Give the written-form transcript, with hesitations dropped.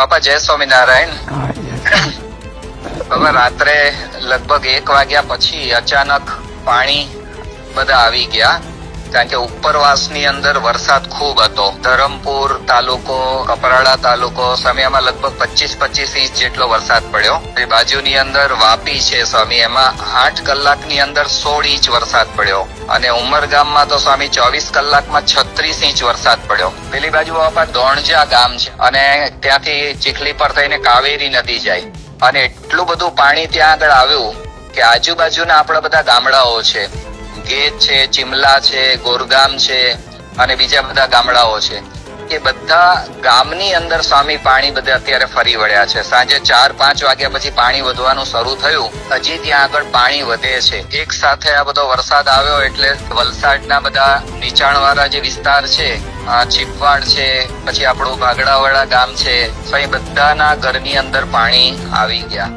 બાપા જય સ્વામિનારાયણ. બાબા રાત્રે લગભગ 1 વાગ્યા પછી અચાનક પાણી બધા આવી ગયા, કારણ કે ઉપરવાસની અંદર વરસાદ ખૂબ હતો. ધરમપુર તાલુકો, કપરાડા તાલુકો સ્વામીમાં લગભગ 25 ઇંચ જેટલો વરસાદ પડ્યો. એ બાજુની અંદર વાપી છે સ્વામી, એમાં 8 કલાકની અંદર 16 ઇંચ વરસાદ પડ્યો. અને ઉમરગામમાં તો સ્વામી 24 કલાકમાં 36 ઇંચ વરસાદ પડ્યો. પેલી બાજુ બાપા દોણજા ગામ છે અને ત્યાંથી ચીખલી પર થઈને કાવેરી નદી જાય અને એટલું બધું પાણી ત્યાં આગળ આવ્યું કે આજુબાજુના આપણા બધા ગામડાઓ છે, ગેજ છે, ચિમલા છે, ગોરગામ છે અને બીજા બધા ગામડાઓ છે, એ બધા ગામની અંદર સ્વામી પાણી બધા અત્યારે ફરી વળ્યા છે. સાંજે 4-5 વાગ્યા પછી પાણી વધવાનું શરૂ થયું. હજી ત્યાં આગળ પાણી વધે છે. એક સાથે આ બધો વરસાદ આવ્યો એટલે વલસાડના બધા નીચાણવાળા જે વિસ્તાર છે, ચીપવાડ છે, પછી આપણું ભાગડાવાળા ગામ છે, તો એ બધાના ઘરની અંદર પાણી આવી ગયા.